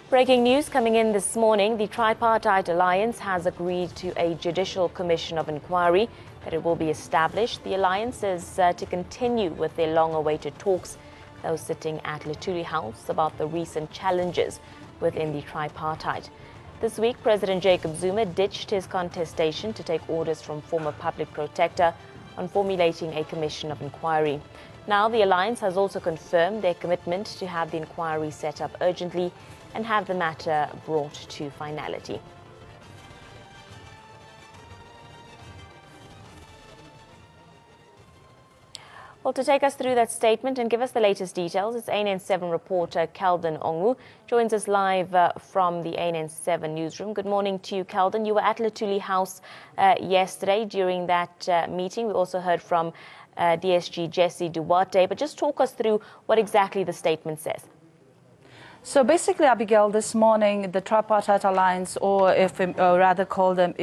Breaking news coming in this morning, the Tripartite Alliance has agreed to a Judicial Commission of Inquiry that it will be established. The alliance is to continue with their long-awaited talks, those sitting at Luthuli House, about the recent challenges within the tripartite. This week, President Jacob Zuma ditched his contestation to take orders from former public protector on formulating a commission of inquiry. Now, the alliance has also confirmed their commitment to have the inquiry set up urgently and have the matter brought to finality. Well, to take us through that statement and give us the latest details, it's ANN7 reporter Kelden Ongu joins us live from the ANN7 newsroom. Good morning to you, Kelden. You were at Luthuli House yesterday during that meeting. We also heard from DSG Jesse Duarte, but just talk us through what exactly the statement says. So basically, Abigail, this morning, the Tripartite Alliance, or rather call them,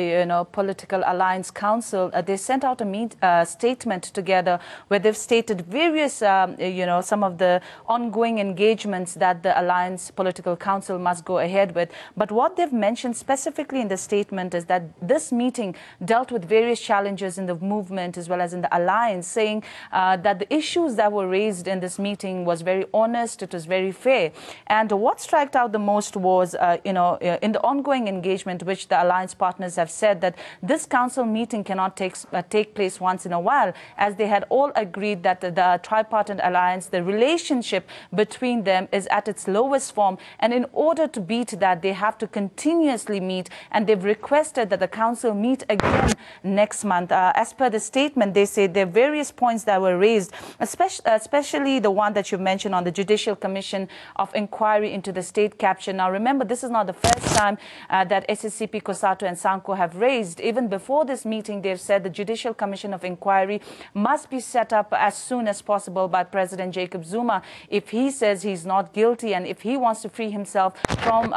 Political Alliance Council, they sent out a statement together where they've stated various, some of the ongoing engagements that the Alliance Political Council must go ahead with. But what they've mentioned specifically in the statement is that this meeting dealt with various challenges in the movement as well as in the alliance, saying that the issues that were raised in this meeting was very honest, it was very fair. And what struck out the most was, in the ongoing engagement, which the alliance partners have said that this council meeting cannot take place once in a while, as they had all agreed that the tripartite alliance, the relationship between them is at its lowest form. And in order to beat that, they have to continuously meet. And they've requested that the council meet again next month. As per the statement, they say there are various points that were raised, especially the one that you mentioned on the Judicial Commission of Inquiry into the state capture. Now, remember, this is not the first time that SSCP, COSATU and SANCO have raised. Even before this meeting, they've said the Judicial Commission of Inquiry must be set up as soon as possible by President Jacob Zuma if he says he's not guilty and if he wants to free himself from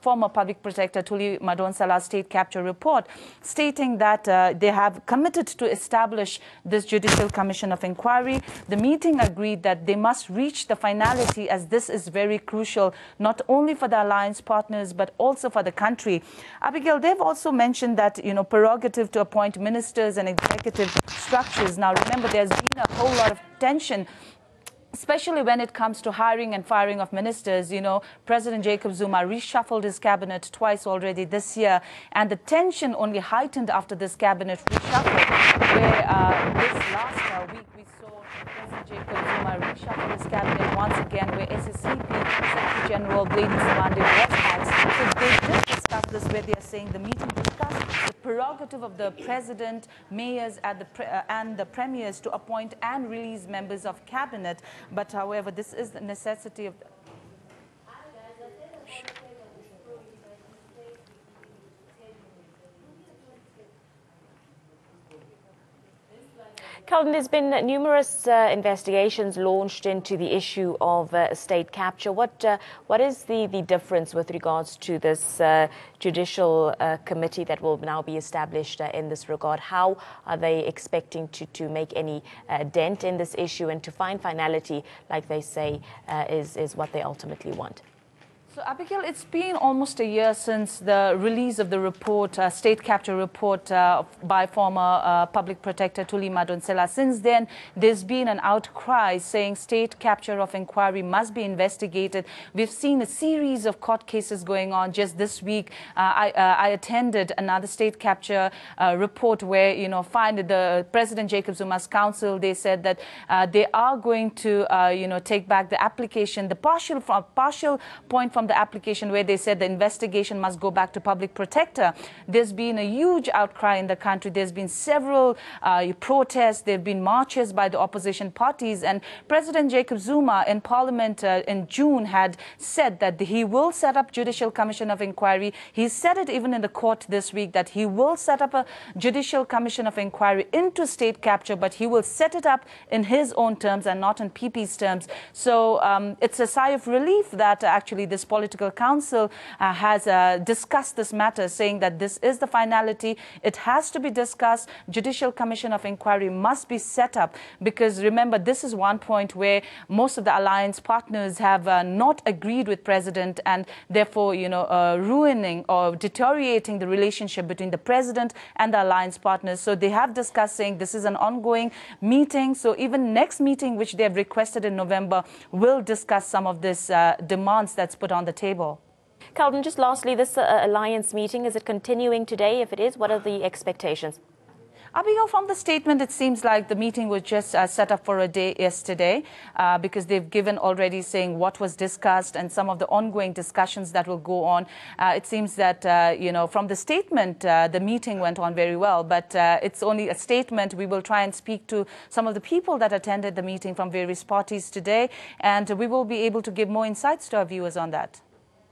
former public protector Thuli Madonsela's state capture report, stating that they have committed to establish this Judicial Commission of Inquiry. The meeting agreed that they must reach the finality, as this is very crucial, not only for the alliance partners, but also for the country. Abigail, they've also mentioned that, prerogative to appoint ministers and executive structures. Now, remember, there's been a whole lot of tension, especially when it comes to hiring and firing of ministers. President Jacob Zuma reshuffled his cabinet twice already this year, and the tension only heightened after this cabinet reshuffle, where this last week we saw President Jacob Zuma reshuffle his cabinet once again, where SSCP Secretary General Bladen Sivande was asked. So they just discussed this, where they are saying the meeting discussed the prerogative of the president, mayors, and the premiers to appoint and release members of cabinet. But however, this is the necessity of the Kelden, there's been numerous investigations launched into the issue of state capture. What is the difference with regards to this judicial committee that will now be established in this regard? How are they expecting to make any dent in this issue and to find finality, like they say, is what they ultimately want? So, Abigail, it's been almost a year since the release of the report, state capture report by former public protector Thuli Madonsela. Since then, there's been an outcry saying state capture of inquiry must be investigated. We've seen a series of court cases going on. Just this week, I attended another state capture report where, find the President Jacob Zuma's council. They said that they are going to, take back the application, the partial point from the application, where they said the investigation must go back to public protector. There's been a huge outcry in the country. There's been several protests. There have been marches by the opposition parties. And President Jacob Zuma in Parliament in June had said that he will set up Judicial Commission of Inquiry. He said it even in the court this week that he will set up a Judicial Commission of Inquiry into state capture, but he will set it up in his own terms and not in PP's terms. So it's a sigh of relief that actually this Political Council has discussed this matter, saying that this is the finality. It has to be discussed. Judicial Commission of Inquiry must be set up, because remember, this is one point where most of the alliance partners have not agreed with President, and therefore, ruining or deteriorating the relationship between the President and the alliance partners. So they have discussed, saying this is an ongoing meeting. So even next meeting, which they have requested in November, will discuss some of this demands that's put on the table. Calvin, just lastly, this alliance meeting, is it continuing today? If it is, what are the expectations? Abigail, from the statement, it seems like the meeting was just set up for a day yesterday, because they've given already saying what was discussed and some of the ongoing discussions that will go on. It seems that, from the statement, the meeting went on very well, but it's only a statement. We will try and speak to some of the people that attended the meeting from various parties today, and we will be able to give more insights to our viewers on that.